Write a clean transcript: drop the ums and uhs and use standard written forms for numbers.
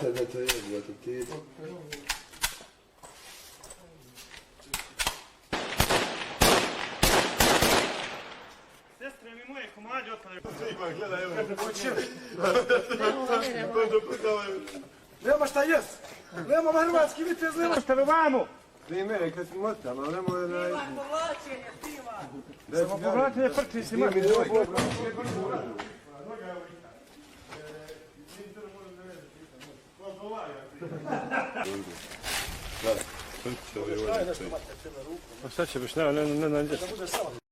brate, da to je, brate, ti... Sestre mi moje komađe otpade. Gledaj, evo. Nema šta jest. Nema hrvatski vitez, nema šta vamo. Ti mene kad si motam, ali nemoj da... Ima povlačenje, stima. Samo povlačenje prči si mati. Šta će biš, ne,